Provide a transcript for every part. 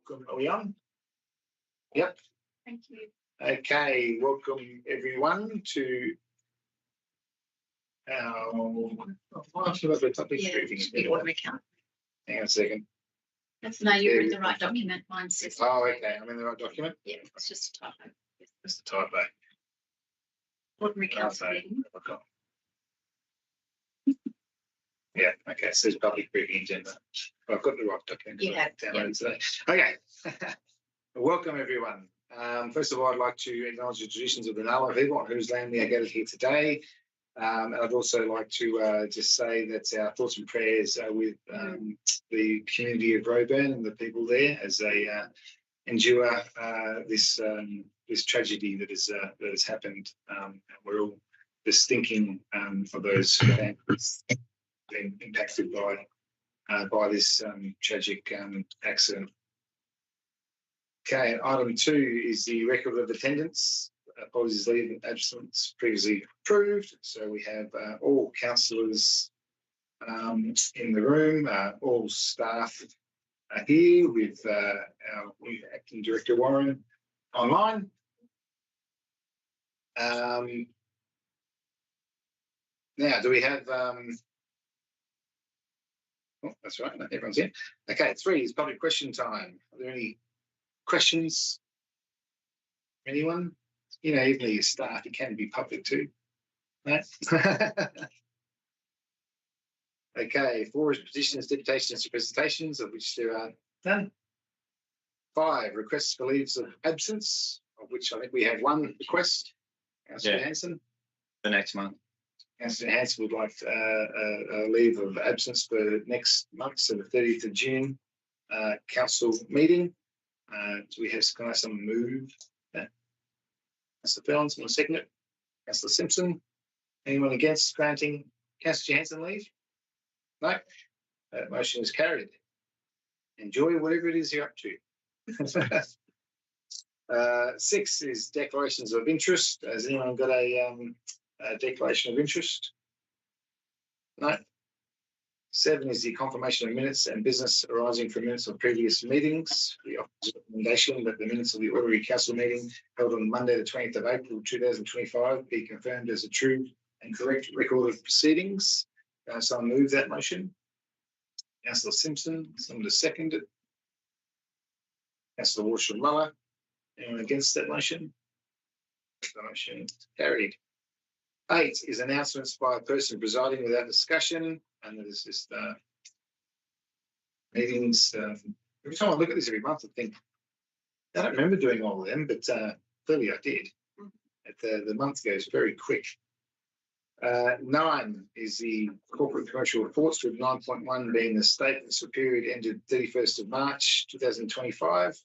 welcome. Are we on? Yep. Thank you. Okay, welcome everyone to our topic briefing. Order account. Hang on a second. No, you're in the right document. Mine says. Oh, okay. I'm in the right document. Yeah, it's just a typo. It's the typo. Ordinary council Okay. meeting. Yeah, okay, so it's public briefing agenda. I've got the right document. You have, downloaded today. Okay. Welcome everyone. First of all, I'd like to acknowledge the traditions of the Nala people on whose land we are gathered here today. And I'd also like to just say that our thoughts and prayers are with the community of Roebourne and the people there as they endure this tragedy that has happened. And we're all just thinking for those families been impacted by this tragic accident. Okay, item 2 is the record of attendance. Apologies, leave of absence previously approved. So we have all councillors in the room, all staff are here with our acting director Warren online. Now, do we have? Oh, that's right. Everyone's in. Okay, 3 is public question time. Are there any questions? Anyone? You know, even your staff, it can be public too. No? Okay, 4 is petitions, deputations, and presentations, of which there are none. 5, requests for leaves of absence, of which I think we have 1 request. Councillor Hanson. The next month. Councillor Hanson would like a leave of absence for next month, so the 30th of June council meeting. Do we have someone move that? Councillor Fellon, someone second it? Councillor Simpson. Anyone against granting Councillor Hanson leave? No. That motion is carried. Enjoy whatever it is you're up to. 6 is declarations of interest. Has anyone got a declaration of interest? No. 7 is the confirmation of minutes and business arising from minutes of previous meetings. The officer's recommendation that the minutes of the ordinary council meeting held on Monday, the 20th of April 2025 be confirmed as a true and correct record of proceedings. Someone move that motion. Councillor Simpson, someone to second it. Councillor Walsh-Muller. Anyone against that motion? The motion is carried. 8 is announcements by a person presiding without discussion, and there's just meetings. Every time I look at this every month, I think I don't remember doing all of them, but clearly I did. The month goes very quick. 9 is the corporate commercial reports, with 9.1 being the statements for period ended 31st of March 2025.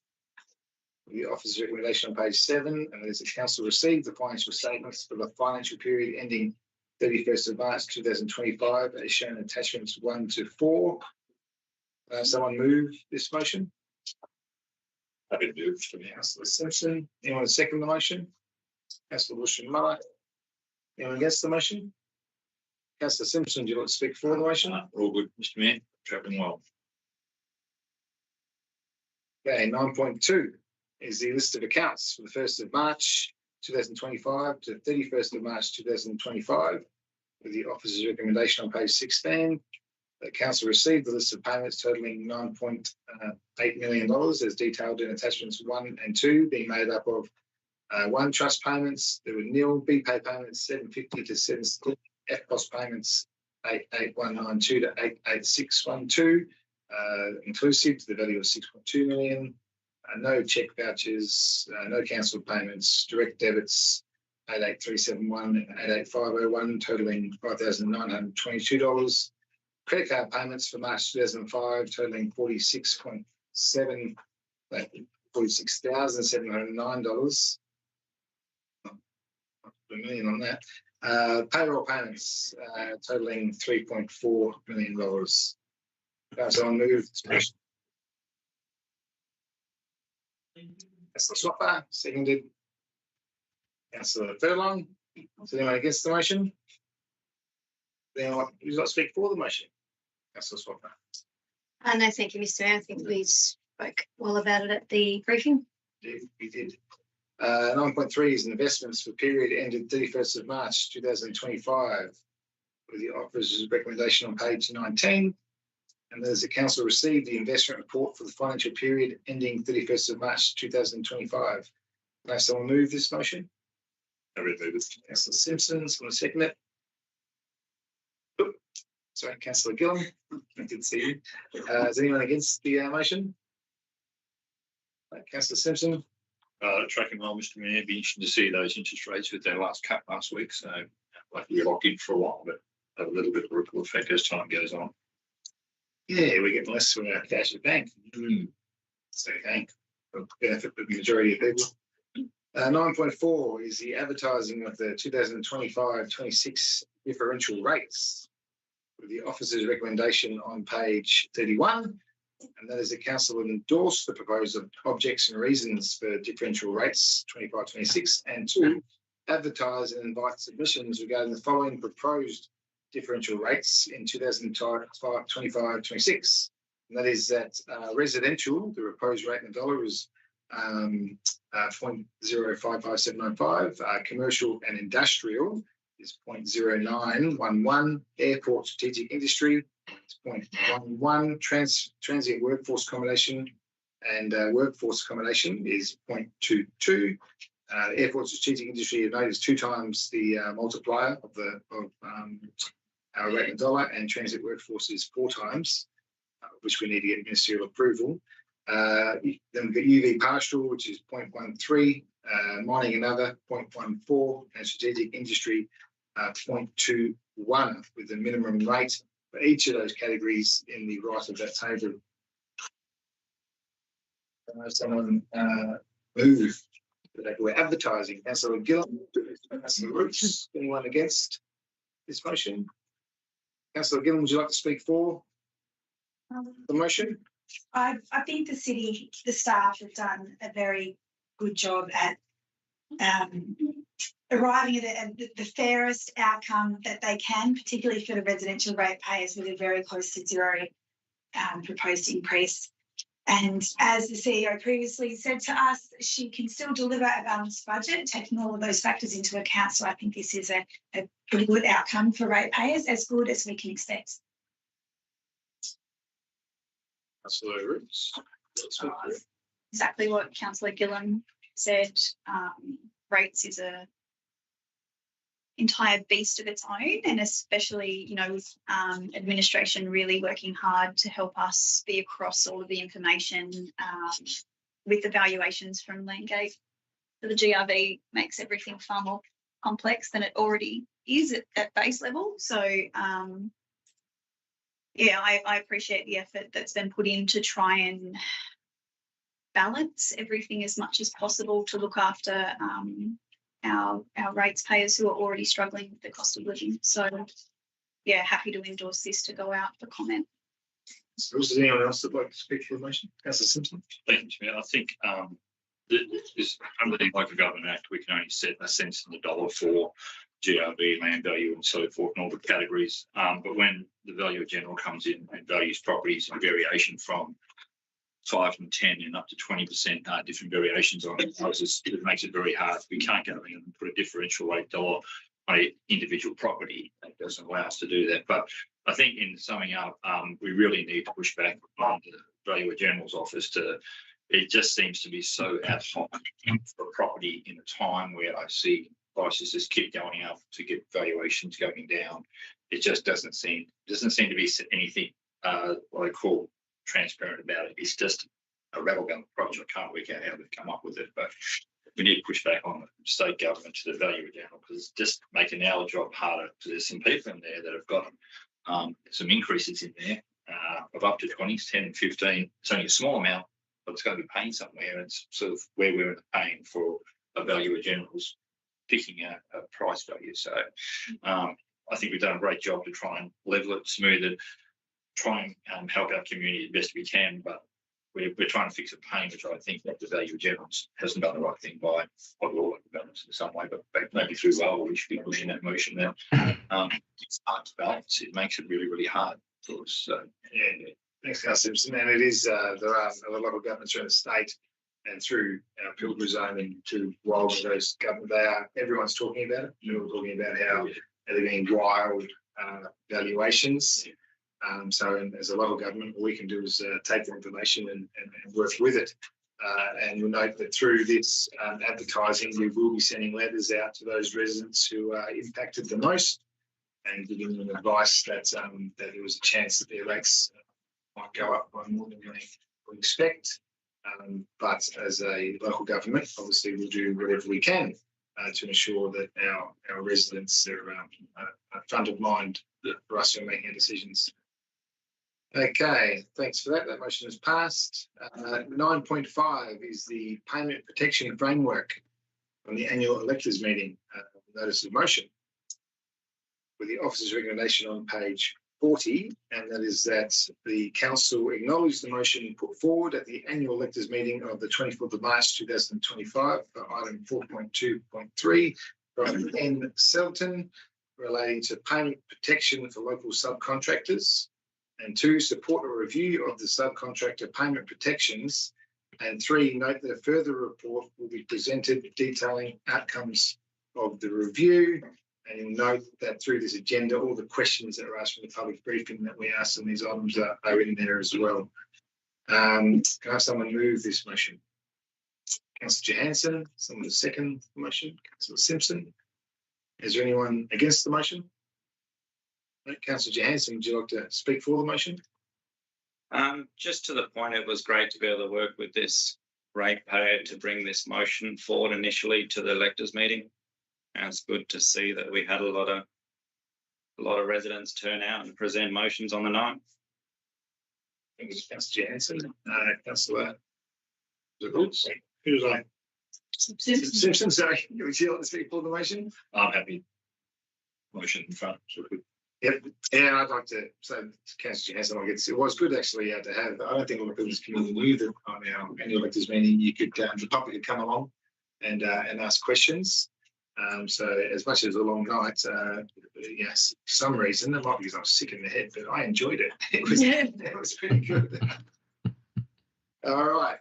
The officer's recommendation on page 7, and as the council received the financial statements for the financial period ending 31st of March 2025, as shown in attachments 1 to 4. Someone move this motion? I've been moved from Councillor Simpson. Anyone second the motion? Councillor Walsh-Muller. Anyone against the motion? Councillor Simpson, do you want to speak for the motion? All good, Mr. Mayor. Travelling well. Okay, 9.2 is the list of accounts for the 1st of March 2025 to 31st of March 2025, with the officer's recommendation on page 16. The council received the list of payments totalling $9.8 million as detailed in attachments 1 and 2, being made up of 1 trust payments. There were nil BPay payments 750 to 760, FPOS payments 88192 to 88612, inclusive to the value of 6.2 million. No cheque vouchers, no cancelled payments, direct debits 88371 and 88501 totalling $5,922. Credit card payments for March 2005 totalling $46,709. A million on that. Payroll payments totaling $3.4 million. Someone move. Councillor Swapper, seconded. Councillor Furlong. Is anyone against the motion? Anyone who's not speak for the motion? Councillor Swapper. No, thank you, Mr. Mayor. I think we spoke well about it at the briefing. We did. 9.3 is investments for period ended 31st of March 2025, with the officer's recommendation on page 19. And there's the council received the investment report for the financial period ending 31st of March 2025. Can I someone move this motion? I would move it. Councillor Simpson, someone second it. Oop, sorry, Councillor Gillam. I did see you. Is anyone against the motion? Councillor Simpson. Tracking well, Mr. Mayor. Be interesting to see those interest rates with their last cut last week. So, like we're locked in for a while, but have a little bit of a ripple effect as time goes on. Yeah, we get less from our cash at bank. So, okay, for the benefit of the majority of people. 9.4 is the advertising of the 2025-26 differential rates, with the officer's recommendation on page 31. And that is the council will endorse the proposed objects and reasons for differential rates 25-26, and 2, advertise and invite submissions regarding the following proposed differential rates in 2025-26. And that is that residential, the proposed rate in the dollar is 0.055795. Commercial and industrial is 0.0911. Airport strategic industry is 0.11. Transient workforce accommodation and workforce accommodation is 0.22. Airport strategic industry is noted as 2 times the multiplier of our rate in dollar, and transit workforce is 4 times, which we need to get ministerial approval. Then we've got UV partial, which is 0.13, mining another 0.14, and strategic industry 0.21, with the minimum rate for each of those categories in the right of that table. Someone move that we're advertising. Councillor Gillam, Councillor Roots, anyone against this motion? Councillor Gillam, would you like to speak for the motion? I think the city, the staff have done a very good job at arriving at the fairest outcome that they can, particularly for the residential ratepayers, with a very close to zero proposed increase. And as the CEO previously said to us, she can still deliver a balanced budget, taking all of those factors into account. So I think this is a pretty good outcome for ratepayers, as good as we can expect. Councillor Roots. Exactly what Councillor Gillam said. Rates is a entire beast of its own, and especially, you know, with administration really working hard to help us be across all of the information with the valuations from Landgate. So the GRV makes everything far more complex than it already is at base level. So yeah, I appreciate the effort that's been put in to try and balance everything as much as possible to look after our rates payers who are already struggling with the cost of living. So yeah, happy to endorse this to go out for comment. So is there anyone else that would like to speak for the motion? Councillor Simpson. Thank you, Chair. I think this under the Local Government Act, we can only set a cents in the dollar for GRV, land value, and so forth, and all the categories. But when the Valuer General comes in and values properties in variation from 5 and 10 and up to 20% different variations on houses, it makes it very hard. We can't go in and put a differential rate dollar on an individual property. That doesn't allow us to do that. But I think in summing up, we really need to push back on the Valuer General's office it just seems to be so ad hoc for property in a time where I see prices just keep going up to get valuations going down. It just doesn't seem to be anything what I call transparent about it. It's just a rattlegun approach. I can't work out how they've come up with it, but we need to push back on the state government to the Valuer General, because it's just making our job harder. So there's some people in there that have got some increases in there of up to 20s, 10 and 15. It's only a small amount, but it's going to be paying somewhere. And it's sort of where we're paying for a Valuer General's picking a price value. So I think we've done a great job to try and level it, smooth it, try and help our community as best we can, but we're trying to fix a pain, which I think that the Valuer General hasn't done the right thing by law balance in some way, but maybe through well, we should be pushing that motion now. It's hard to balance. It makes it really, really hard for us. So, yeah. Thanks, Councillor Simpson. And it is, there are other local governments around the state and through our Pilbara zone and to Wild Coast government, everyone's talking about it. They're all talking about how they're being wild valuations. So as a local government, all we can do is take the information and work with it. And we'll note that through this advertising, we will be sending letters out to those residents who are impacted the most and giving them advice that there was a chance that their rates might go up by more than they would expect. But as a local government, obviously we'll do whatever we can to ensure that our residents are front of mind for us when making our decisions. Okay, thanks for that. That motion is passed. 9.5 is the payment protection framework from the annual electors meeting. Notice of motion with the officer's recommendation on page 40, and that is that the council acknowledge the motion put forward at the annual electors meeting of the 24th of March 2025 for item 4.2.3 from N. Selton relating to payment protection for local subcontractors, and 2, support a review of the subcontractor payment protections, and 3, note that a further report will be presented detailing outcomes of the review. And you'll note that through this agenda, all the questions that are asked from the public briefing that we asked on these items are in there as well. Can I have someone move this motion? Councillor Johansson, someone to second the motion. Councillor Simpson. Is there anyone against the motion? No. Councillor Johansson, would you like to speak for the motion? Just to the point, it was great to be able to work with this ratepayer to bring this motion forward initially to the electors meeting. And it's good to see that we had a lot of residents turn out and present motions on the night. Thank you, Councillor Johansson. Councillor Woods. Who was I? Simpson, sorry. Would you like to speak for the motion? I'm happy. Motion in front. Yep. Yeah, I'd like to say, Councillor Johansson, it was good actually to have. I don't think a lot of people in this community knew that on our annual electors meeting, you could the public could come along and ask questions. So as much as a long night, yes, for some reason, it might be because I was sick in the head, but I enjoyed it. It was pretty good. All right.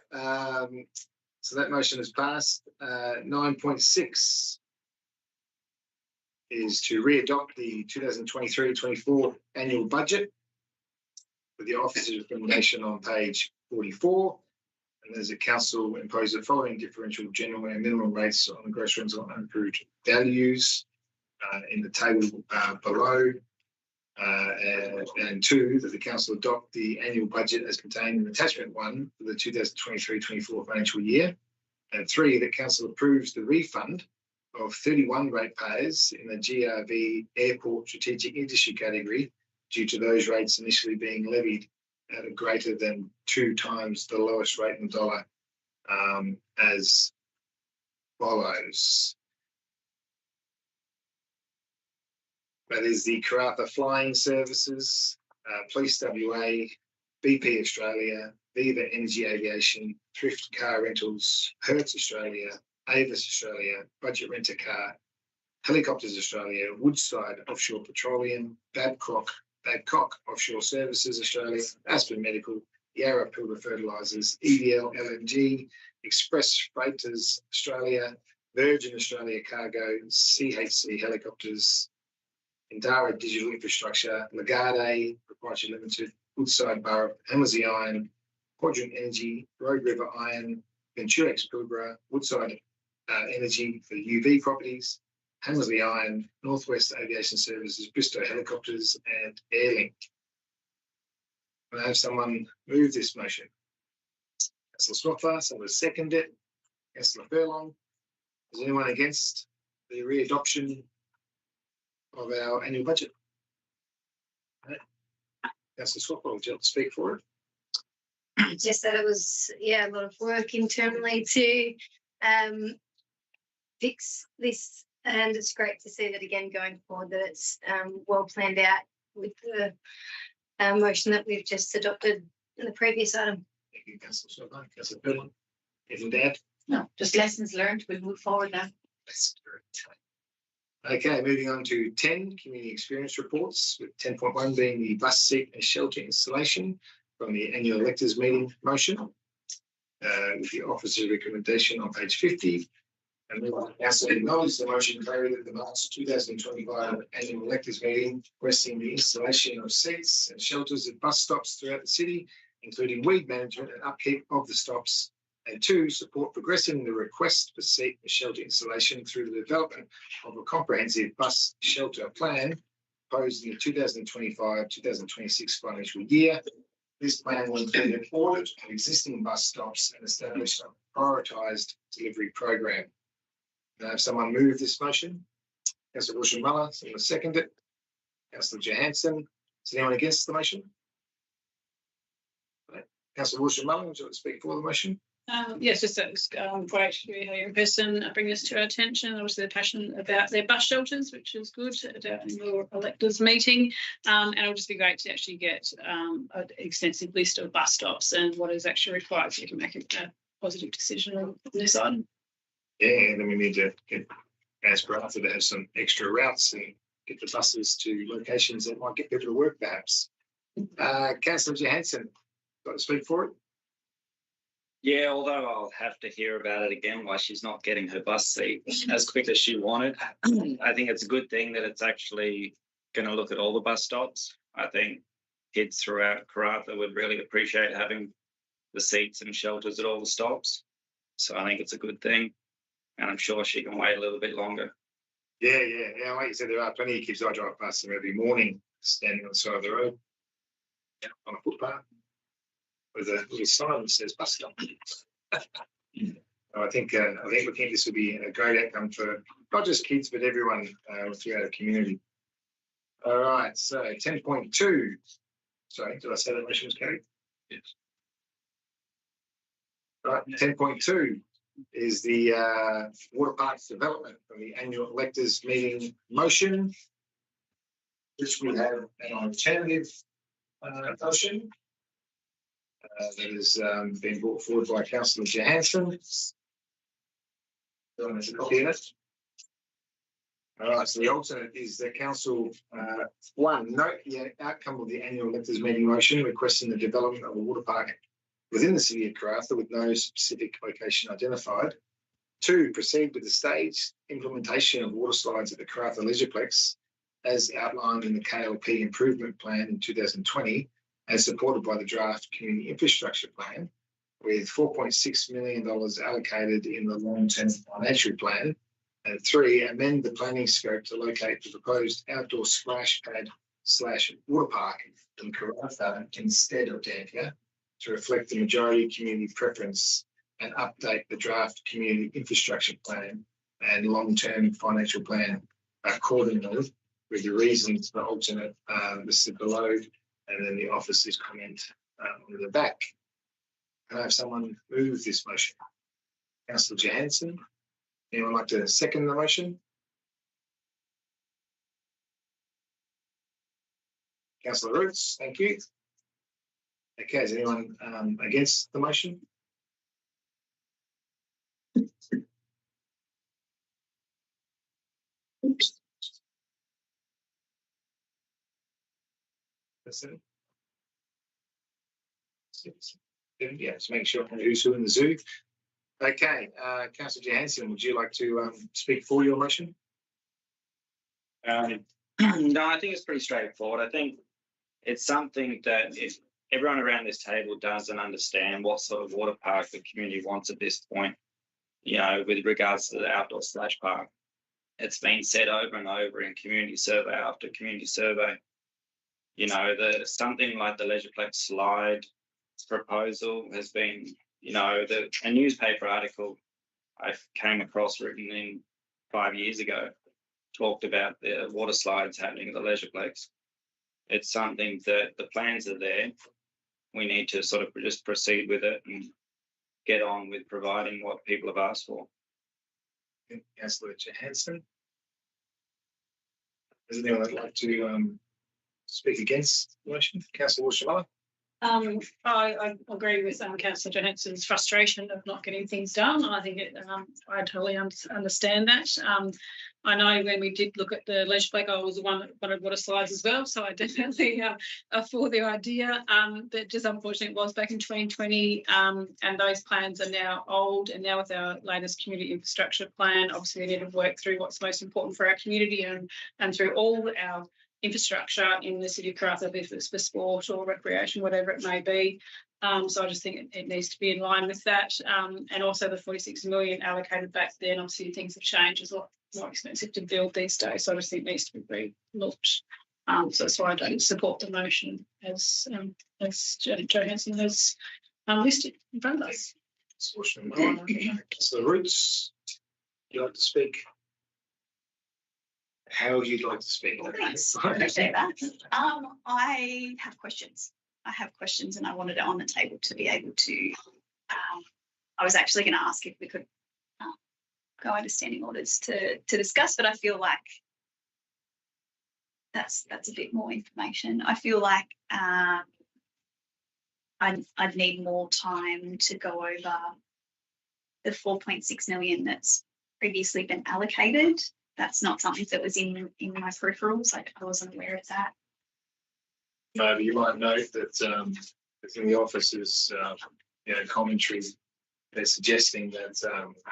So that motion is passed. 9.6 is to re-adopt the 2023-24 annual budget with the officer's recommendation on page 44. And as a council impose the following differential general and minimum rates on the gross rental unapproved values in the table below. And 2, that the council adopt the annual budget as contained in attachment 1 for the 2023-24 financial year. And 3, that council approves the refund of 31 ratepayers in the GRV airport strategic industry category due to those rates initially being levied at a greater than 2 times the lowest rate in the dollar, as follows. That is the Karratha Flying Services, Police WA, BP Australia, Viva Energy Aviation, Thrift Car Rentals, Hertz Australia, Avis Australia, Budget Rent a Car, Helicopters Australia, Woodside Offshore Petroleum, Babcock Offshore Services Australia, Aspen Medical, Yarra Pilbara Fertilisers, EDL LNG, Express Freighters Australia, Virgin Australia Cargo, CHC Helicopters, Indara Digital Infrastructure, Lagarde Proprietary Limited, Woodside Borough, Hammersley Iron, Quadrant Energy, Road River Iron, Venturex Pilbara, Woodside Energy for UV properties, Hammersley Iron, Northwest Aviation Services, Bristow Helicopters, and Airlink. Can I have someone move this motion? Councillor Swaffer, someone second it. Councillor Furlong. Is anyone against the re-adoption of our annual budget? No. Councillor Swaffer, would you like to speak for it? Just that it was, a lot of work internally to fix this. And it's great to see that again going forward that it's well planned out with the motion that we've just adopted in the previous item. Thank you, Councillor Swaffer. Councillor Furlong. Anything to add? No, just lessons learned. We'll move forward now. Okay, moving on to 10 community experience reports, with 10.1 being the bus seat and shelter installation, from the annual electors meeting motion, with the officer's recommendation on page 50. And we want to council acknowledge the motion carried at the March 2025 annual electors meeting, requesting the installation of seats and shelters at bus stops throughout the city, including weed management and upkeep of the stops. And 2, support progressing the request for seat and shelter installation through the development of a comprehensive bus shelter plan proposed in the 2025-2026 financial year. This plan will include an audit of existing bus stops and establish a prioritised delivery program. Can I have someone move this motion? Councillor Wilson-Muller, someone second it. Councillor Johansson. Is anyone against the motion? Right. Councillor Wilson-Muller, would you like to speak for the motion? Yes, just that was great to hear your person bring this to our attention. Obviously, they're passionate about their bus shelters, which is good at our annual electors meeting. And it would just be great to actually get an extensive list of bus stops and what is actually required so you can make a positive decision on this item. Yeah, and then we need to get, as Karratha, to have some extra routes and get the buses to locations that might get people to work, perhaps. Councillor Johansson, got to speak for it? Yeah, although I'll have to hear about it again why she's not getting her bus seat as quick as she wanted. I think it's a good thing that it's actually going to look at all the bus stops. I think kids throughout Karratha would really appreciate having the seats and shelters at all the stops. So I think it's a good thing. And I'm sure she can wait a little bit longer. Yeah. Like you said, there are plenty of kids. I drive past them every morning, standing on the side of the road, on a footpath, with a little sign that says bus stop. I think this would be a great outcome for not just kids but everyone throughout the community. All right, so 10.2. Sorry, did I say that motion was carried? Yes. All right, 10.2 is the water parks development from the annual electors meeting motion, which we have an alternative motion that has been brought forward by Councillor Johansson. There's a copy of it. All right, so the alternate is the council, 1, note the outcome of the annual electors meeting motion requesting the development of a water park within the city of Karratha with no specific location identified. 2, proceed with the staged implementation of water slides at the Karratha LeisurePlex as outlined in the KLP improvement plan in 2020 and supported by the draft community infrastructure plan, with $4.6 million allocated in the long-term financial plan. And 3, amend the planning scope to locate the proposed outdoor splash pad / water park in Karratha instead of Dampier to reflect the majority community preference and update the draft community infrastructure plan and long-term financial plan accordingly, with the reasons for alternate listed below, and then the officer's comment on the back. Can I have someone move this motion? Councillor Johansson. Anyone like to second the motion? Councillor Roots, thank you. Okay, is anyone against the motion? That's it. Yeah, just make sure who's who in the zoo. Okay, Councillor Johansson, would you like to speak for your motion? No, I think it's pretty straightforward. I think it's something that if everyone around this table doesn't understand what sort of water park the community wants at this point, with regards to the outdoor splash park. It's been said over and over in community survey after community survey. Something like the LeisurePlex slide proposal has been, a newspaper article I came across written in 5 years ago talked about the water slides happening at the LeisurePlex. It's something that the plans are there. We need to sort of just proceed with it and get on with providing what people have asked for. Councillor Johansson. Is anyone that'd like to speak against the motion? Councillor Wilson-Muller. I agree with Councillor Johansson's frustration of not getting things done. I think I totally understand that. I know when we did look at the leisure plaque, I was the one that wanted water slides as well, so I definitely for the idea. But just unfortunately, it was back in 2020, and those plans are now old. And now with our latest community infrastructure plan, obviously we need to work through what's most important for our community and through all our infrastructure in the city of Karratha, if it's for sport or recreation, whatever it may be. So I just think it needs to be in line with that. And also the 46 million allocated back then, obviously things have changed. It's a lot more expensive to build these days. So I just think it needs to be re-looked. So that's why I don't support the motion as Johansson has listed in front of us. Councillor Roots, would you like to speak? How you'd like to speak? Thanks. I appreciate that. I have questions. And I wanted it on the table to be able to. I was actually going to ask if we could go under standing orders to discuss, but I feel like that's a bit more information. I feel like I'd need more time to go over the 4.6 million that's previously been allocated. That's not something that was in my peripherals. I wasn't aware of that. No, but you might note that within the office's commentary, they're suggesting that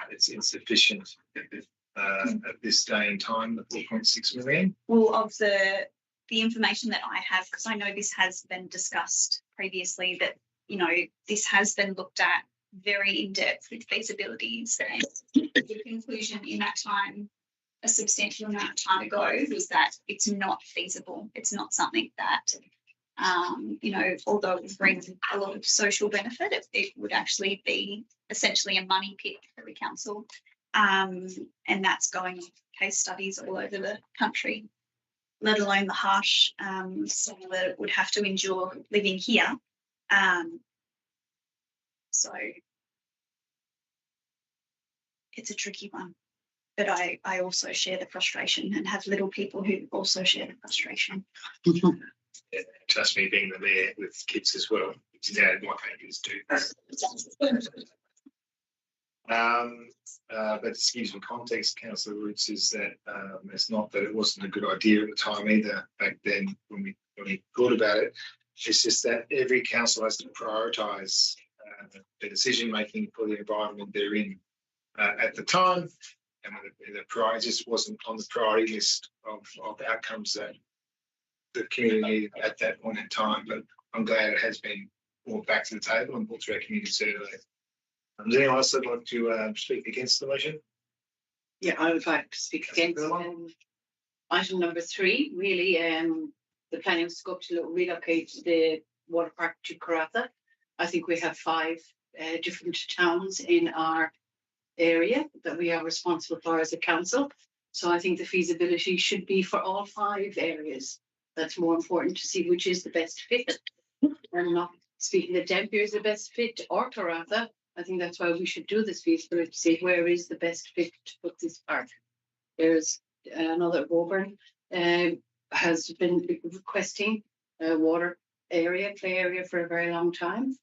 it's insufficient at this day and time, the 4.6 million. Well, of the information that I have, because I know this has been discussed previously, that this has been looked at very in depth with feasibilities, and the conclusion in that time, a substantial amount of time ago, was that it's not feasible. It's not something that, although it would bring a lot of social benefit, it would actually be essentially a money pit for the council. And that's going on case studies all over the country, let alone the harsh soil that it would have to endure living here. So it's a tricky one. But I also share the frustration and have little people who also share the frustration. Yeah, trust me, being the mayor with kids as well, which is my favourites too. But to give some context, Councillor Roots, is that it's not that it wasn't a good idea at the time either back then when we thought about it. It's just that every council has to prioritise the decision making for the environment they're in at the time. And the priority just wasn't on the priority list of outcomes that the community needed at that point in time. But I'm glad it has been brought back to the table and brought through our community survey. Does anyone else would like to speak against the motion? Yeah, I would like to speak against item number 3. Really, the planning scope to relocate the water park to Karratha. I think we have 5 different towns in our area that we are responsible for as a council. So I think the feasibility should be for all 5 areas. That's more important to see which is the best fit. I'm not speaking that Dampier is the best fit or Karratha. I think that's why we should do this feasibility to see where is the best fit to put this park. There's another Woburn has been requesting a water area, play area for a very long time.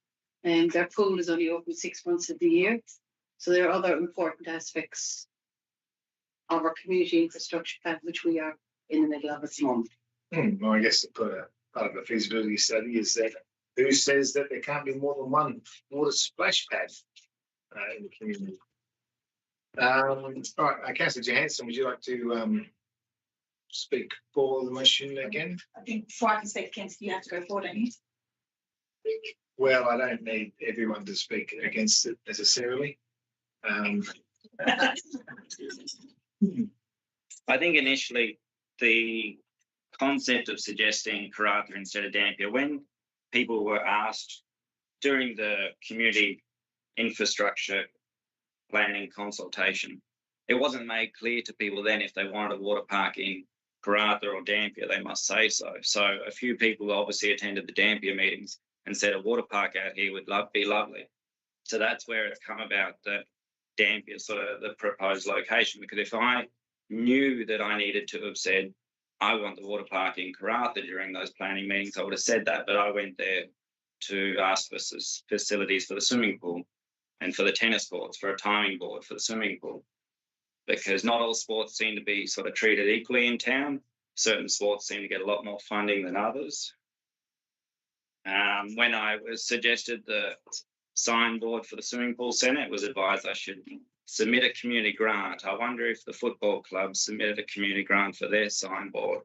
And their pool is only open 6 months of the year. So there are other important aspects of our community infrastructure plan, which we are in the middle of at the moment. Well, I guess part of the feasibility study is that who says that there can't be more than one water splash pad in the community? All right, Councillor Johansson, would you like to speak for the motion again? I think before I can speak against it, you have to go forward, don't you? Well, I don't need everyone to speak against it necessarily. I think initially the concept of suggesting Karratha instead of Dampier, when people were asked during the community infrastructure planning consultation, it wasn't made clear to people then if they wanted a water park in Karratha or Dampier, they must say so. So a few people obviously attended the Dampier meetings and said a water park out here would be lovely. So that's where it's come about that Dampier sort of the proposed location, because if I knew that I needed to have said I want the water park in Karratha during those planning meetings, I would have said that, but I went there to ask for facilities for the swimming pool and for the tennis courts, for a timing board for the swimming pool, because not all sports seem to be sort of treated equally in town. Certain sports seem to get a lot more funding than others. When I was suggested the signboard for the swimming pool centre, it was advised I should submit a community grant. I wonder if the football club submitted a community grant for their signboard,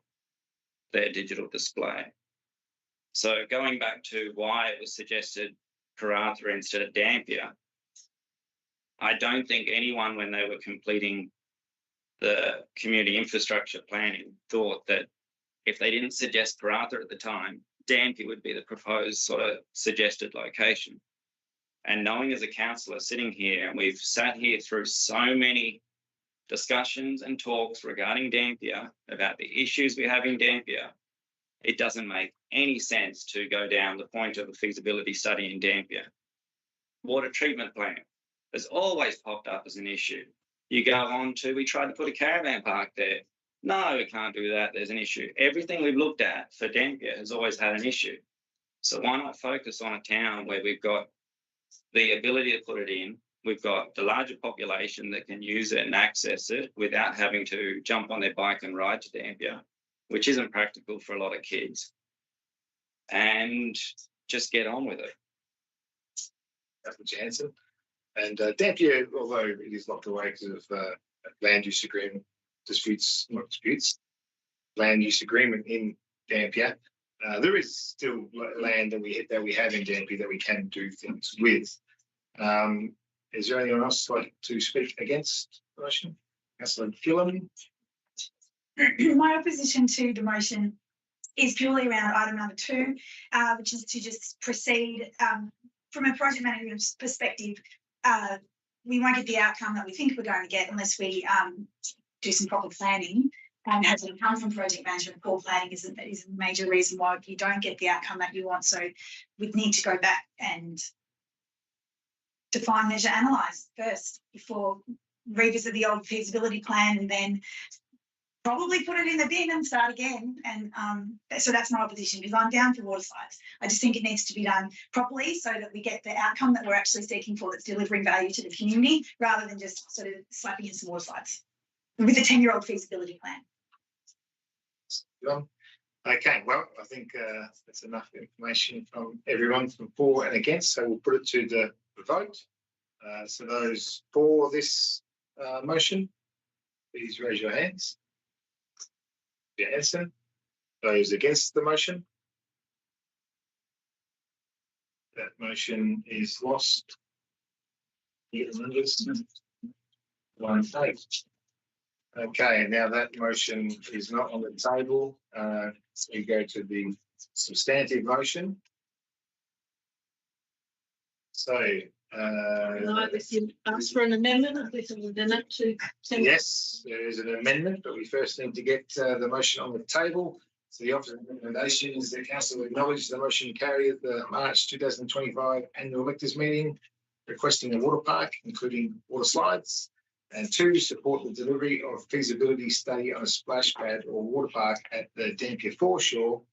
their digital display. So going back to why it was suggested Karratha instead of Dampier, I don't think anyone, when they were completing the community infrastructure planning, thought that if they didn't suggest Karratha at the time, Dampier would be the proposed sort of suggested location. And knowing as a councillor sitting here, and we've sat here through so many discussions and talks regarding Dampier, about the issues we have in Dampier, it doesn't make any sense to go down the point of a feasibility study in Dampier. Water treatment plant has always popped up as an issue. You go on to, we tried to put a caravan park there. No, we can't do that. There's an issue. Everything we've looked at for Dampier has always had an issue. So why not focus on a town where we've got the ability to put it in, we've got the larger population that can use it and access it without having to jump on their bike and ride to Dampier, which isn't practical for a lot of kids, and just get on with it. That's what you answered. And Dampier, although it is locked away because of land use agreement land use agreement in Dampier, there is still land that we have in Dampier that we can do things with. Is there anyone else like to speak against the motion? Councillor Gillam. My opposition to the motion is purely around item number 2, which is to just proceed from a project management perspective. We won't get the outcome that we think we're going to get unless we do some proper planning. And as it comes from project management, poor planning is a major reason why you don't get the outcome that you want. So we'd need to go back and define, measure, analyse first before revisit the old feasibility plan, and then probably put it in the bin and start again. And so that's my opposition, because I'm down for water slides. I just think it needs to be done properly so that we get the outcome that we're actually seeking for, that's delivering value to the community, rather than just sort of slapping in some water slides with a 10-year-old feasibility plan. Okay, well, I think that's enough information from everyone from for and against, so we'll put it to the vote. So those for this motion, please raise your hands. Your answer. Those against the motion. That motion is lost. One eight. Okay, now that motion is not on the table. So we go to the substantive motion. So, If you ask for an amendment, I think we'll then have to send. Yes, there is an amendment, but we first need to get the motion on the table. So the office of recommendation is that council acknowledge the motion carried at the March 2025 annual electors meeting, requesting a water park, including water slides. And 2, support the delivery of feasibility study on a splash pad or water park at the Dampier foreshore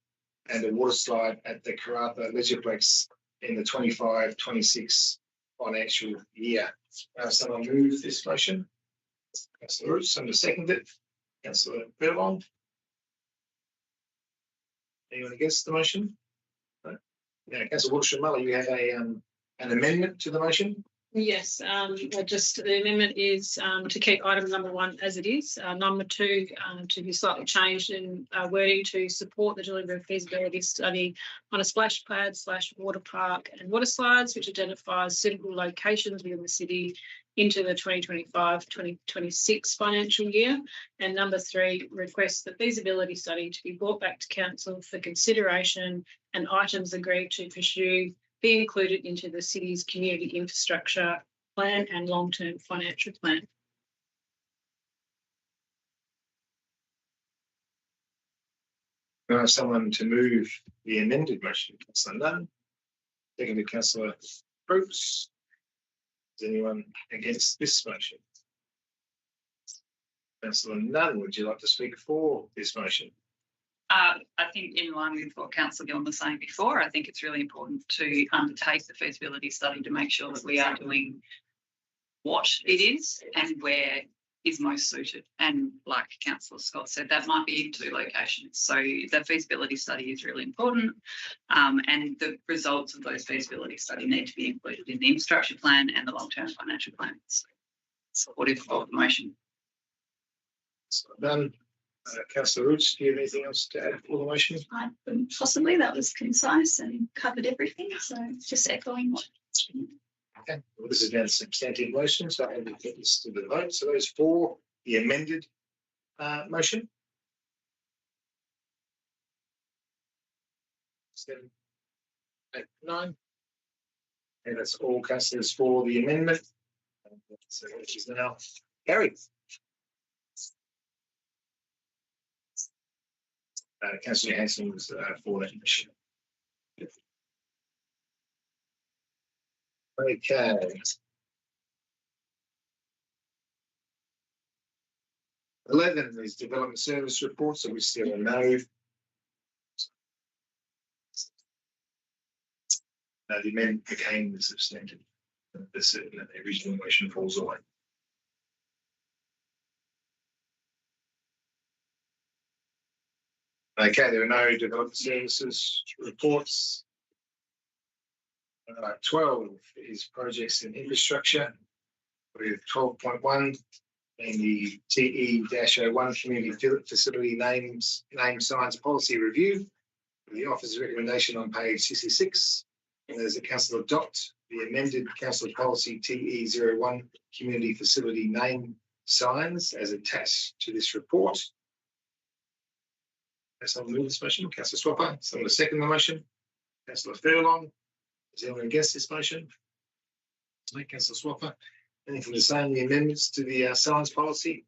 and a water slide at the Karratha LeisurePlex in the 25-26 financial year. Someone move this motion? Councillor Roos, someone second it. Councillor Furlong. Anyone against the motion? No? Yeah, Councillor Waterstone-Muller, you have an amendment to the motion? Yes, just the amendment is to keep item number 1 as it is. Number 2 to be slightly changed in wording to support the delivery of feasibility study on a splash pad / water park and water slides, which identifies suitable locations within the city into the 2025-2026 financial year. And number 3, request the feasibility study to be brought back to council for consideration and items agreed to pursue be included into the city's community infrastructure plan and long-term financial plan. I have someone to move the amended motion. Councillor Nunn. Seconded Councillor Brooks. Is anyone against this motion? Councillor Nunn, would you like to speak for this motion? I think in line with what Councillor Gilman was saying before, I think it's really important to undertake the feasibility study to make sure that we are doing what it is and where is most suited. And like Councillor Scott said, that might be in 2 locations. So the feasibility study is really important, and the results of those feasibility study need to be included in the infrastructure plan and the long-term financial plan. So supportive of the motion. So done. Councillor Roots, do you have anything else to add for the motion? Possibly that was concise and covered everything. So just echoing what. Okay, well, this is now the substantive motion, so I'm going to get this to the vote. So those for the amended motion. 7, 8, 9. And that's all councillors for the amendment. So which is now carried. Councillor Hanson was for that motion. Okay. Eleven is development service report, so we still a no. The amendment became the substantive. The original motion falls away. Okay, there are no development services reports. 12 is projects and infrastructure with 12.1 and the TE-01 community facility name signs policy review. The officer's recommendation on page 66. And there's a council adopt the amended council policy TE-01 community facility name signs as attached to this report. Someone move this motion? Councillor Swapper. Someone to second the motion? Councillor Furlong. Is anyone against this motion? No, Councillor Swapper. Anything to say on the amendments to the signs policy?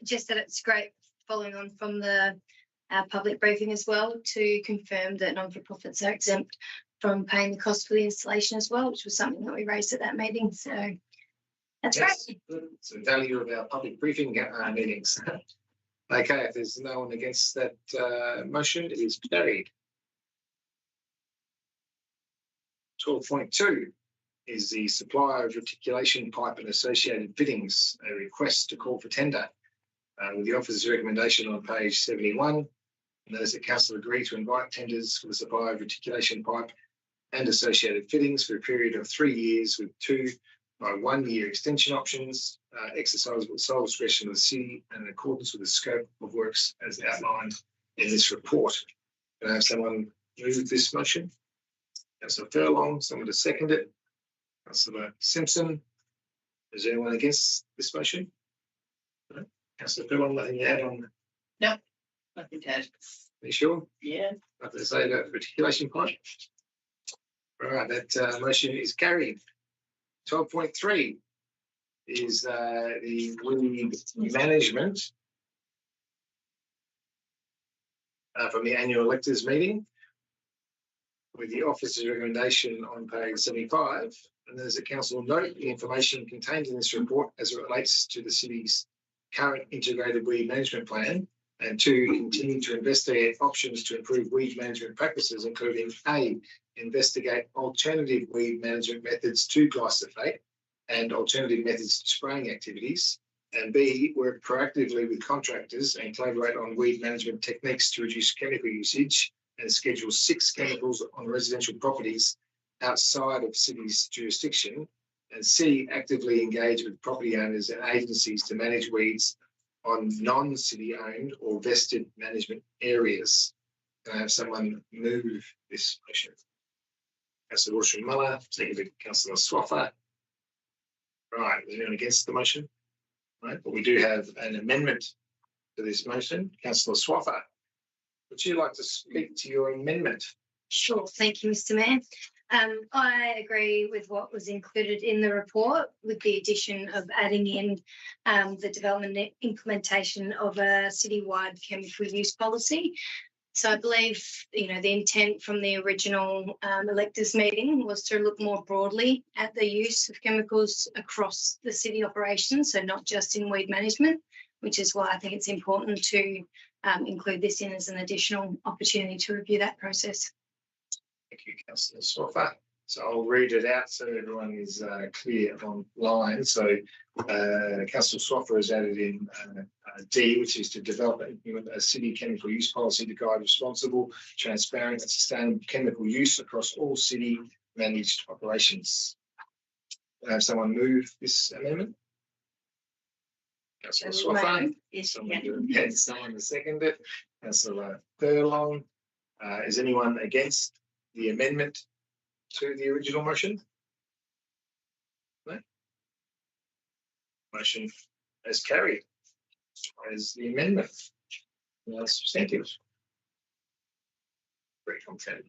Just that it's great following on from the public briefing as well to confirm that non-for-profits are exempt from paying the cost for the installation as well, which was something that we raised at that meeting. So that's great. It's the value of our public briefing meetings. Okay, if there's no one against that motion, it is carried. 12.2 is the supply of reticulation pipe and associated fittings, a request to call for tender. With the officer's recommendation on page 71, and those that council agree to invite tenders for the supply of reticulation pipe and associated fittings for a period of 3 years with 2 by 1 year extension options, exercisable sole discretion of the city and in accordance with the scope of works as outlined in this report. Can I have someone move this motion? Councillor Furlong, someone to second it. Councillor Simpson. Is anyone against this motion? No? Councillor Furlong, nothing to add on? No, nothing to add. Are you sure? Yeah. Nothing to say about reticulation pipe? Right, that motion is carried. 12.3 is the weed management from the annual electors meeting with the officer's recommendation on page 75. And there's a council note the information contained in this report as it relates to the city's current integrated weed management plan, and 2, continue to investigate options to improve weed management practices, including A, investigate alternative weed management methods to glyphosate and alternative methods to spraying activities, and B, work proactively with contractors and collaborate on weed management techniques to reduce chemical usage and Schedule 6 chemicals on residential properties outside of city's jurisdiction, and C, actively engage with property owners and agencies to manage weeds on non-city owned or vested management areas. Can I have someone move this motion? Councillor Muller, seconded Councillor Swaffer. Right, is anyone against the motion? Right, but we do have an amendment to this motion. Councillor Swaffer, would you like to speak to your amendment? Sure, thank you, Mr. Mayor. I agree with what was included in the report with the addition of adding in the development and implementation of a citywide chemical use policy. So I believe, the intent from the original electors meeting was to look more broadly at the use of chemicals across the city operations, so not just in weed management, which is why I think it's important to include this in as an additional opportunity to review that process. Thank you, Councillor Swaffer. So I'll read it out so everyone is clear online. So Councillor Swaffer has added in D, which is to develop and implement a city chemical use policy to guide responsible, transparent and sustainable chemical use across all city managed operations. Have someone move this amendment? Councillor Swaffer. Yes, Someone to second it. Councillor Furlong. Is anyone against the amendment to the original motion? No. Motion is carried as the amendment. Substantive. Very content.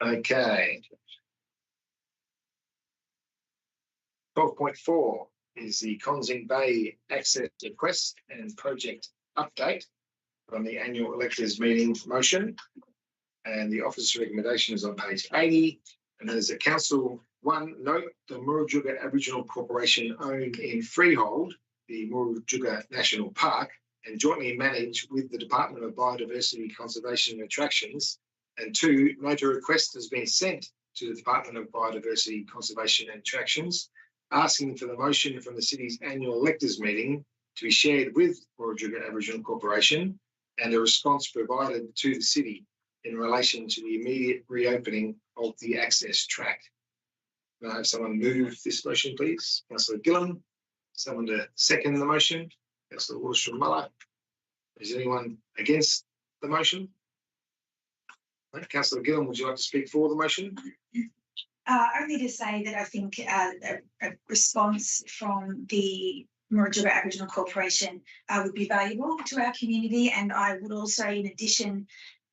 Okay. 12.4 is the Consing Bay access request and project update from the annual electors meeting motion. And the officer's recommendation is on page 80. And there's a council one note: the Murujuga Aboriginal Corporation own in freehold the Murujuga National Park and jointly manage with the Department of Biodiversity, Conservation and Attractions. And 2, note a request has been sent to the Department of Biodiversity, Conservation and Attractions, asking for the motion from the city's annual electors meeting to be shared with Murujuga Aboriginal Corporation and a response provided to the city in relation to the immediate reopening of the access track. Can I have someone move this motion, please? Councillor Gillam. Someone to second the motion? Councillor Waterstrom-Muller. Is anyone against the motion? No. Councillor Gillam, would you like to speak for the motion? Only to say that I think a response from the Murujuga Aboriginal Corporation would be valuable to our community, and I would also, in addition,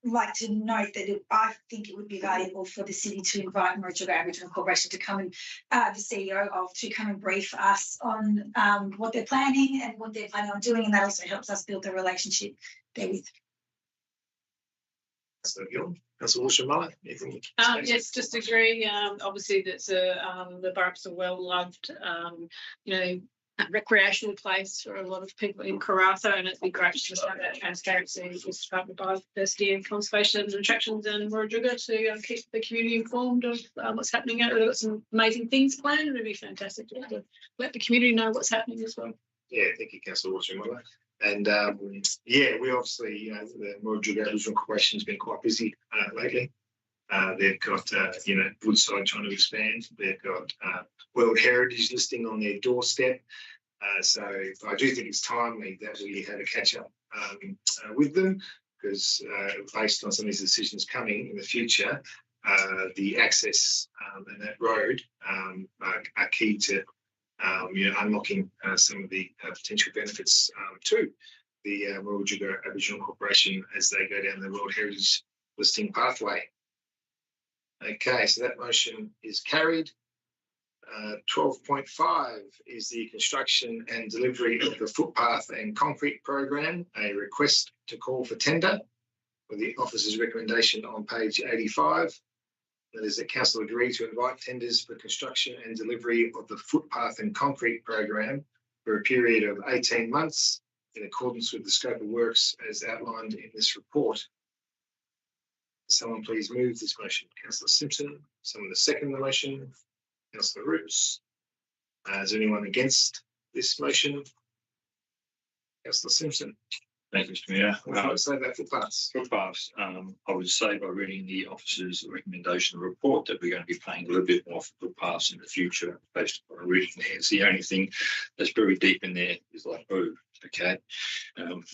like to note that I think it would be valuable for the city to invite Murujuga Aboriginal Corporation to come and the CEO to come and brief us on what they're planning and what they're planning on doing, and that also helps us build the relationship therewith. Councillor Waterstrom-Muller. Yes, just agree. Obviously, that's the Burrups are well loved. Recreational place for a lot of people in Karratha, and it'd be great to just have that transparency with Department of Biodiversity and Conservation and Attractions and Murujuga to keep the community informed of what's happening out there. They've got some amazing things planned, and it'd be fantastic to let the community know what's happening as well. Yeah, thank you, Councillor Waterstrom-Muller. And we obviously, the Murujuga Aboriginal Corporation has been quite busy lately. They've got, Woodside trying to expand. They've got World Heritage listing on their doorstep. So I do think it's timely that we had a catch up with them, because based on some of these decisions coming in the future, the access and that road are key to unlocking some of the potential benefits to the Murujuga Aboriginal Corporation as they go down the World Heritage listing pathway. Okay, so that motion is carried. 12.5 is the construction and delivery of the footpath and concrete program, a request to call for tender with the officer's recommendation on page 85. That is that council agree to invite tenders for construction and delivery of the footpath and concrete program for a period of 18 months in accordance with the scope of works as outlined in this report. Someone please move this motion. Councillor Simpson. Someone to second the motion. Councillor Roots. Is anyone against this motion? Councillor Simpson. Thank you, Mr. Mayor. What would say about footpaths? Footpaths, I would say by reading the officer's recommendation report that we're going to be paying a little bit more for footpaths in the future based on reading there. It's the only thing that's very deep in there is like, oh, okay,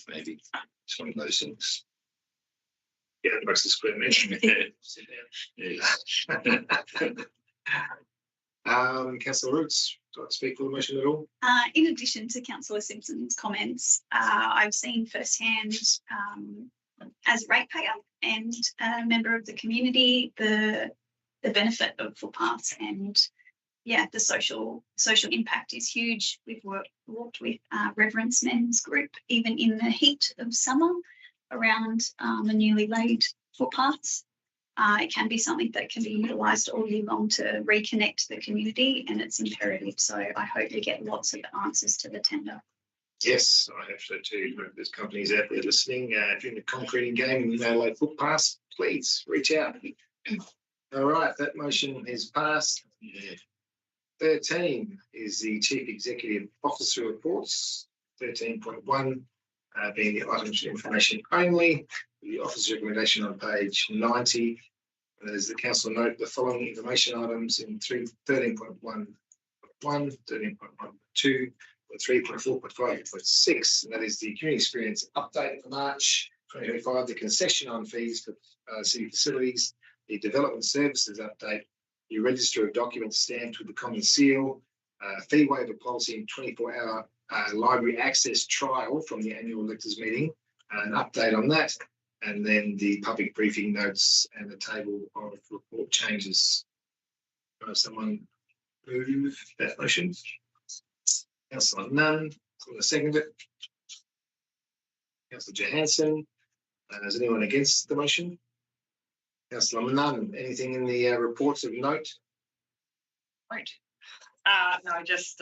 maybe it's one of those things. Yeah, it makes the square measure. Sit down. Councillor Roots, do you like to speak for the motion at all? In addition to Councillor Simpson's comments, I've seen firsthand as a ratepayer and a member of the community the benefit of footpaths, and the social impact is huge. We've walked with Reverence Men's Group even in the heat of summer around the newly laid footpaths. It can be something that can be utilised all year long to reconnect the community, and it's imperative. So I hope we get lots of answers to the tender. Yes, I have to too. There's companies out there listening. If you're in the concreting game and you know like footpaths, please reach out. All right, that motion is passed. 13 is the Chief Executive Officer reports. 13.1 being the items of information only. The officer's recommendation on page 90. As the council note, the following information items in 13.1.1, 13.1.2, 3.4.5.6, and that is the community experience update for March 2025, the concession on fees for city facilities, the development services update, the register of documents stamped with the common seal, fee waiver policy and 24-hour library access trial from the annual electors meeting, an update on that, and then the public briefing notes and the table of report changes. Someone move that motion? Councillor Nunn, someone second it. Councillor Johansson, is anyone against the motion? Councillor Nunn, anything in the reports of note? Right. No, just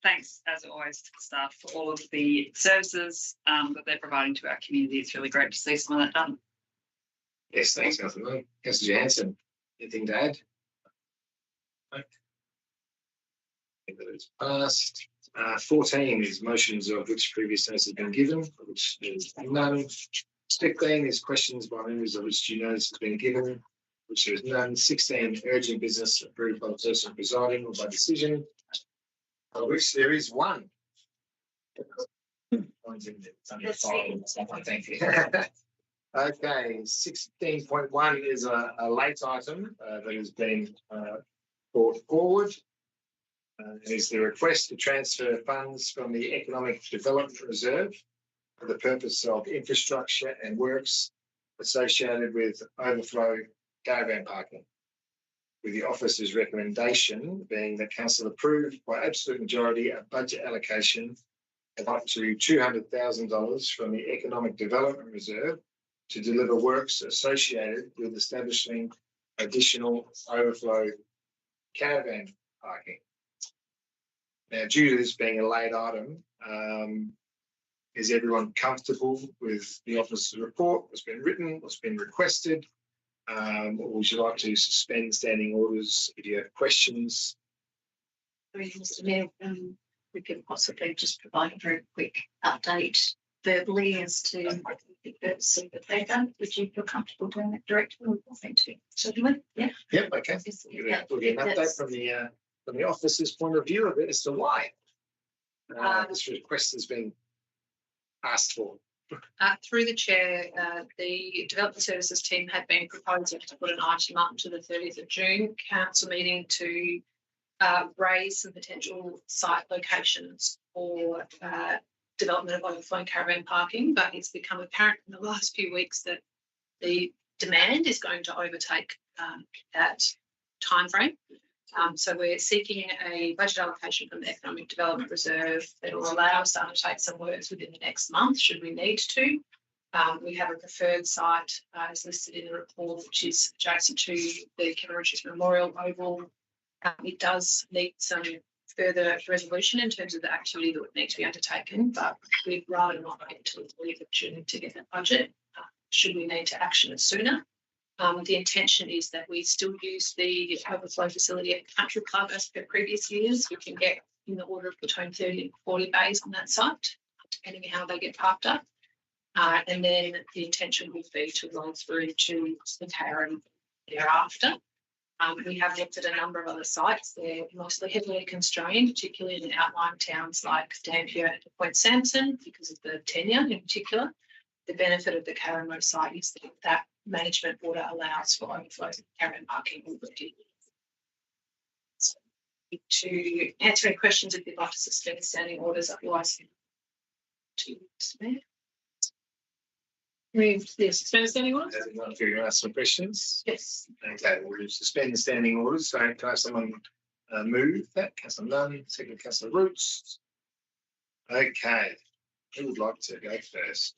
thanks as always to the staff for all of the services that they're providing to our community. It's really great to see some of that done. Yes, thanks, Councillor Nunn. Councillor Johansson, anything to add? No. I think that it's passed. 14 is motions of which previous notice has been given, which is none. 15 is questions by members of which due notice has been given, which there is none. 16, urgent business approved by the person presiding or by decision, of which there is one. Thank you. Okay, 16.1 is a late item that has been brought forward. Is the request to transfer funds from the Economic Development Reserve for the purpose of infrastructure and works associated with overflow caravan parking, with the officer's recommendation being that council approved by absolute majority a budget allocation of up to $200,000 from the Economic Development Reserve to deliver works associated with establishing additional overflow caravan parking. Now, due to this being a late item, is everyone comfortable with the officer's report, what's been written, what's been requested? Or would you like to suspend standing orders if you have questions? Mr. Mayor, we could possibly just provide a very quick update verbally as to the purpose of the paper. Would you feel comfortable doing that directly? Certainly, yeah. Yep, okay. We'll get an update from the officer's point of view of it as to why this request has been asked for. Through the chair, the development services team had been proposing to put an item up to the 30th of June council meeting to raise some potential site locations for development of overflow caravan parking, but it's become apparent in the last few weeks that the demand is going to overtake that timeframe. So we're seeking a budget allocation from the Economic Development Reserve that will allow us to undertake some works within the next month, should we need to. We have a preferred site as listed in the report, which is adjacent to the Kevin Richards Memorial Oval. It does need some further resolution in terms of the activity that would need to be undertaken, but we'd rather not wait until the 30th of June to get that budget, should we need to action it sooner. The intention is that we still use the overflow facility at Country Club as per previous years. We can get in the order of between 30 and 40 bays on that site, depending on how they get parked up. And then the intention would be to roll through to the Karen thereafter. We have looked at a number of other sites. They're mostly heavily constrained, particularly in outlying towns like Dampier and Point Sampson, because of the tenure in particular. The benefit of the Karen site is that management order allows for overflow caravan parking already. So, to answer any questions, if you'd like to suspend standing orders, otherwise, to Mayor. Move the suspend standing orders. If you're going to ask some questions. Yes. Okay, we'll suspend the standing orders. So can I have someone move that? Councillor Nunn, second Councillor Roots. Okay, who would like to go first?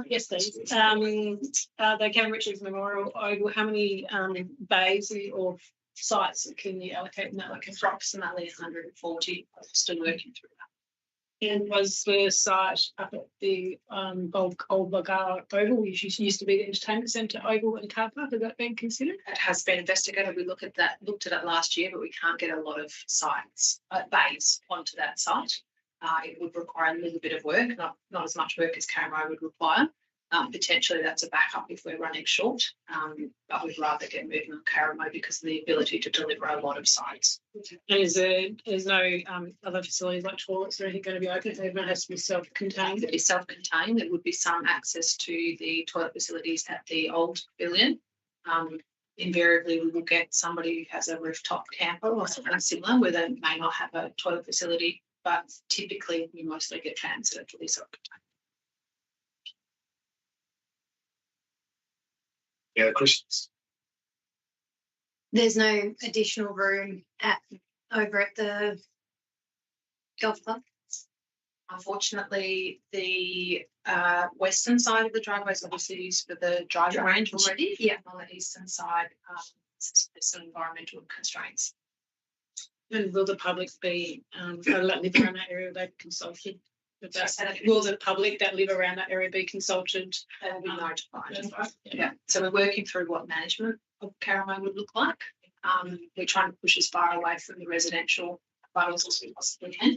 Yes, please. The Kevin Richards Memorial Oval, how many bays or sites can you allocate in that? Like approximately 140. Still working through And was the site up at the old Bulgara Oval, which used to be the entertainment centre Oval and car park? Has that been considered? It has been investigated. We looked at it last year, but we can't get a lot of sites, bays onto that site. It would require a little bit of work, not as much work as Karamo would require. Potentially that's a backup if we're running short, but we'd rather get moving on Karamo because of the ability to deliver a lot of sites. And there's no other facilities like toilets or anything going to be open? Everyone has to be self-contained? It would be self-contained. There would be some access to the toilet facilities at the old pavilion. Invariably, we will get somebody who has a rooftop camper or something similar where they may not have a toilet facility, but typically we mostly get fans that are fully self-contained. Any other questions? There's no additional room over at the golf club. Unfortunately, the western side of the driveway is obviously used for the driving range already. Yeah, on the eastern side, there's some environmental constraints. And will the public be live around that area? They've consulted. Will the public that live around that area be consulted? They will be notified. Yeah. So we're working through what management of Karamo would look like. We're trying to push as far away from the residential butters as we possibly can.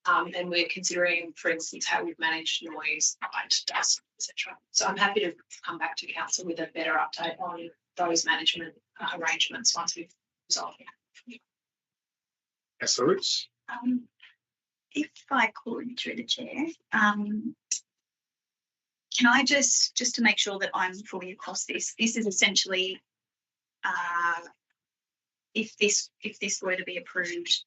And we're considering, for instance, how we've managed noise, light, dust, etc. So I'm happy to come back to council with a better update on those management arrangements once we've resolved it. Yes, Roots. If I could, through the chair, can I just to make sure that I'm fully across this is essentially if this were to be approved,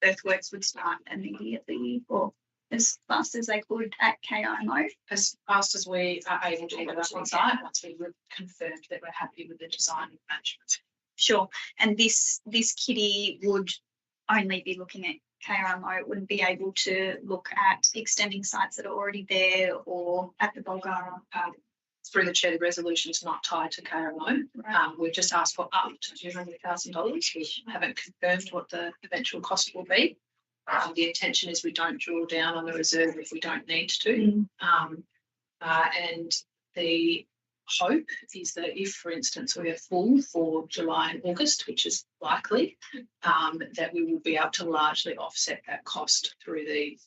earthworks would start immediately or as fast as they could at KIMO? As fast as we are able to get it on site once we've confirmed that we're happy with the design and management. Sure. And this kitty would only be looking at KRMO, it wouldn't be able to look at extending sites that are already there or at the Bulgara. Through the chair, the resolution is not tied to KRMO. Right. We've just asked for up to $200,000. We haven't confirmed what the eventual cost will be. The intention is we don't draw down on the reserve if we don't need to. And the hope is that if, for instance, we are full for July and August, which is likely, that we will be able to largely offset that cost through the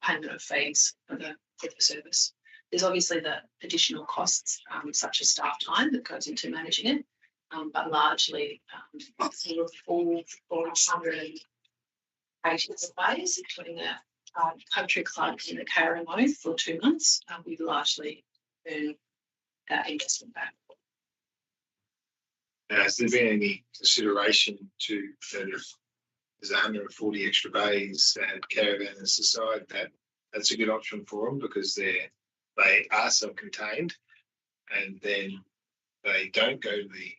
payment of fees for the service. There's obviously the additional costs, such as staff time that goes into managing it, but largely for a full 480 days, including the country club and the KRMO for 2 months, we largely earn investment back. Has there been any consideration to that if there's 140 extra bays and caravans aside, that's a good option for them because they are self-contained and then they don't go to the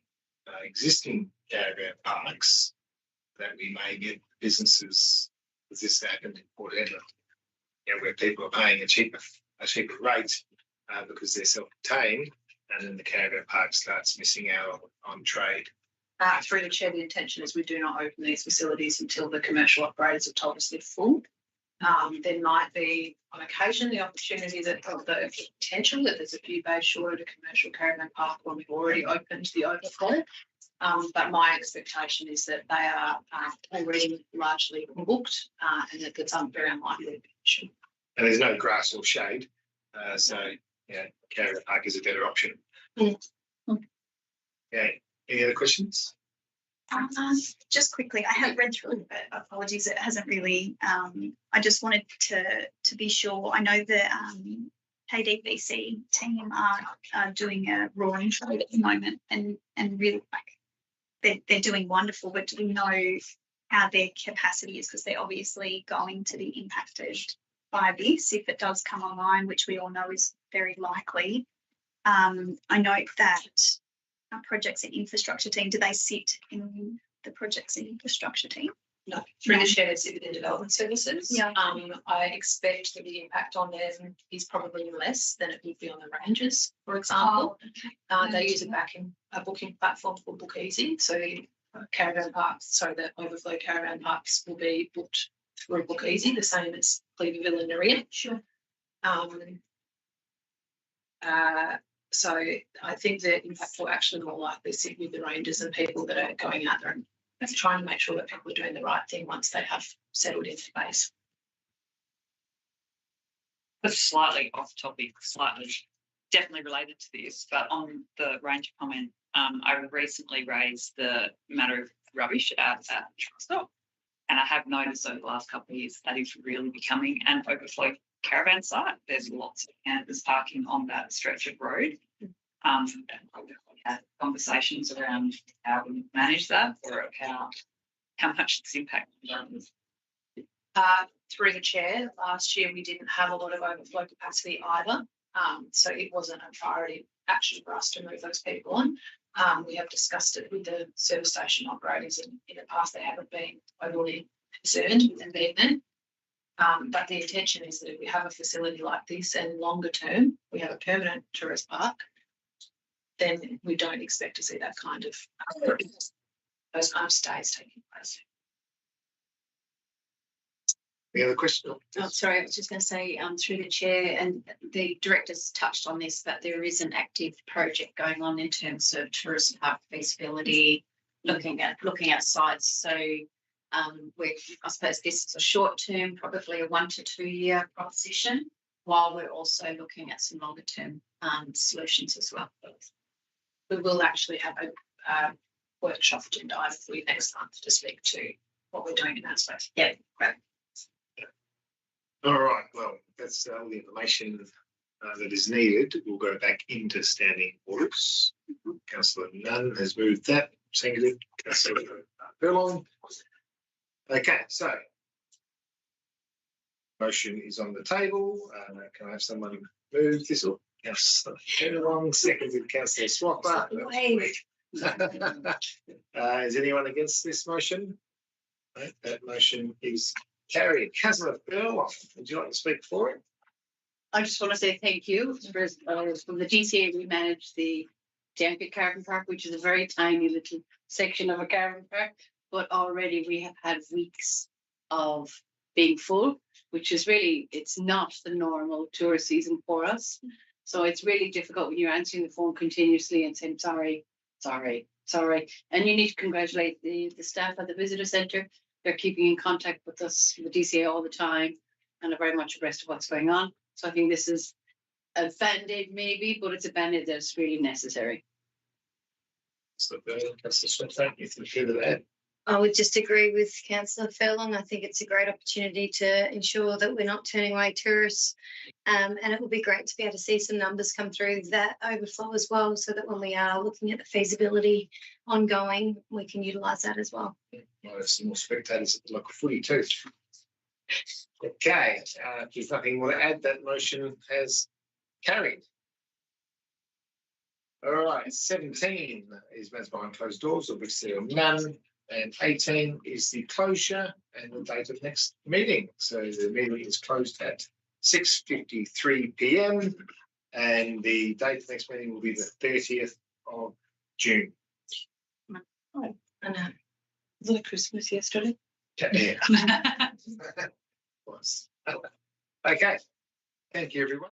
existing caravan parks that we may get businesses as this happened in Port Hedland, where people are paying a cheaper rate because they're self-contained, and then the caravan park starts missing out on trade. Through the chair, the intention is we do not open these facilities until the commercial operators have told us they're full. There might be on occasion the opportunity the potential that there's a few bays short at a commercial caravan park when we've already opened the overflow. But my expectation is that they are already largely booked and that it's very unlikely. And there's no grass or shade. So, caravan park is a better option. Yeah. Any other questions? Just quickly, I have read through it, but apologies, it hasn't really. I just wanted to be sure. I know the KDVC team are doing a roaring trade at the moment, and really they're doing wonderful. But do we know how their capacity is? Because they're obviously going to be impacted by this if it does come online, which we all know is very likely. I note that our projects and infrastructure team, do they sit in the projects and infrastructure team? No, through the shared sit within development services. Yeah. I expect that the impact on them is probably less than it would be on the ranges, for example. They use a booking platform called Book Easy. So caravan parks, the overflow caravan parks will be booked will look easy, the same as Cleaverville and Nerea. Sure. So I think the impact will actually more likely sit with the rangers and people that are going out there and trying to make sure that people are doing the right thing once they have settled into base. That's slightly off topic, slightly definitely related to this, but on the ranger comment, I recently raised the matter of rubbish out at Trustop, and I have noticed over the last couple of years that is really becoming an overflow caravan site. There's lots of campers parking on that stretch of road. We had conversations around how we manage that, or how much it's impacting. Through the chair, last year we didn't have a lot of overflow capacity either, so it wasn't a priority action for us to move those people on. We have discussed it with the service station operators in the past. They haven't been overly concerned with them being there. But the intention is that if we have a facility like this and longer term, we have a permanent tourist park, then we don't expect to see that kind of those kind of stays taking place. Any other questions? Oh, sorry, I was just going to say through the chair, and the directors touched on this, but there is an active project going on in terms of tourist park feasibility, looking at sites. So I suppose this is a short term, probably a 1 to 2 year proposition, while we're also looking at some longer term solutions as well. We will actually have a workshop to dive for you next month to speak to what we're doing in that space. Yeah, great. All right, well, that's all the information that is needed. We'll go back into standing orders. Councillor Nunn has moved that, seconded Councillor Furlong. Okay, so motion is on the table. Can I have someone move this up? Councillor Furlong, seconded Councillor Swapper. Is anyone against this motion? No, that motion is carried. Councillor Furlong, would you like to speak for it? I just want to say thank you. From the DCA, we manage the Danpit Caravan Park, which is a very tiny little section of a caravan park, but already we have had weeks of being full, which is really, it's not the normal tourist season for us. So it's really difficult when you're answering the phone continuously and saying, sorry. And you need to congratulate the staff at the visitor centre. They're keeping in contact with us, the DCA, all the time, and are very much abreast of what's going on. So I think this is a band-aid maybe, but it's a band-aid that's really necessary. So, Councillor Swapper, you think further that? I would just agree with Councillor Furlong. I think it's a great opportunity to ensure that we're not turning away tourists, and it would be great to be able to see some numbers come through that overflow as well, so that when we are looking at the feasibility ongoing, we can utilise that as well. Might have some more spectators at the local footy too. Okay, if there's nothing more to add, that motion has carried. All right, 17 is matters behind closed doors, of which there are none. And 18 is the closure and the date of next meeting. So the meeting is closed at 6:53 p.m. and the date of next meeting will be the 30th of June. Oh, I know. Was it Christmas yesterday? Yeah. Was. Okay. Thank you, everyone.